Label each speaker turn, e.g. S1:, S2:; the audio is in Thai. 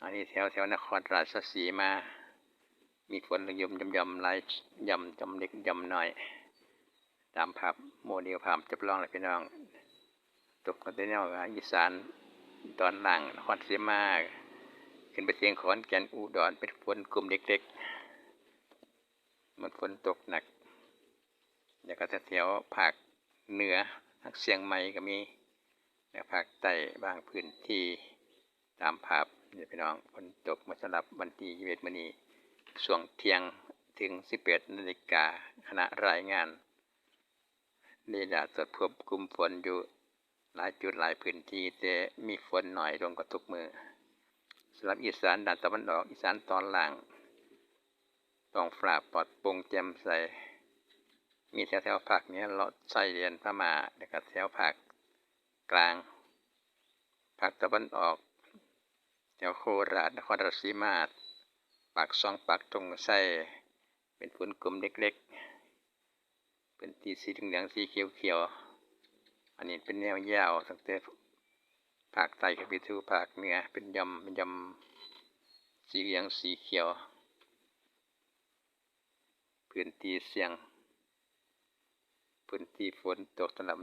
S1: อันนี้แถวนครราชสีมา มีฝนยำหลายยำเล็กยำน้อย ตามภาพโมเดลภาพจำลองเลยพี่น้อง ตกกันแนวอีสานตอนล่างนครศรีมา ขึ้นไปเชียงขอนแก่นอุดรเป็นฝนกลุ่มเล็กๆมันฝนตกหนักแล้วก็แถวภาคเหนือเชียงใหม่ก็มีและภาคใต้บางพื้นที่ตามภาพนี่พี่น้องฝนตกมาสำหรับวันที่21มื้อนี้ช่วงเที่ยงถึง 18 นาฬิกาคณะรายงานเรดาร์ตรวจพบกลุ่มฝนอยู่หลายจุดหลายพื้นที่แต่มีฝนน้อยลงกว่าทุกมื้อสำหรับอีสานด้านตะวันออกอีสานตอนล่างท้องฟ้าปลอดโปร่งแจ่มใสมีแถวภาคเหนือเลาะชายแดนพม่าแล้วก็แถวภาคกลางภาคตะวันออกแถวโคราชนครราชสีมาปากช่องปากตงไส้เป็นฝนกลุ่มเล็กๆเป็นสีเหลืองสีเขียวอันนี้เป็นแนวยาวตั้งแต่ภาคใต้กับสู่ภาคเหนือเป็นยำสีเหลืองสีเขียวพื้นที่เสี่ยงพื้นที่ฝนตกสำหรับ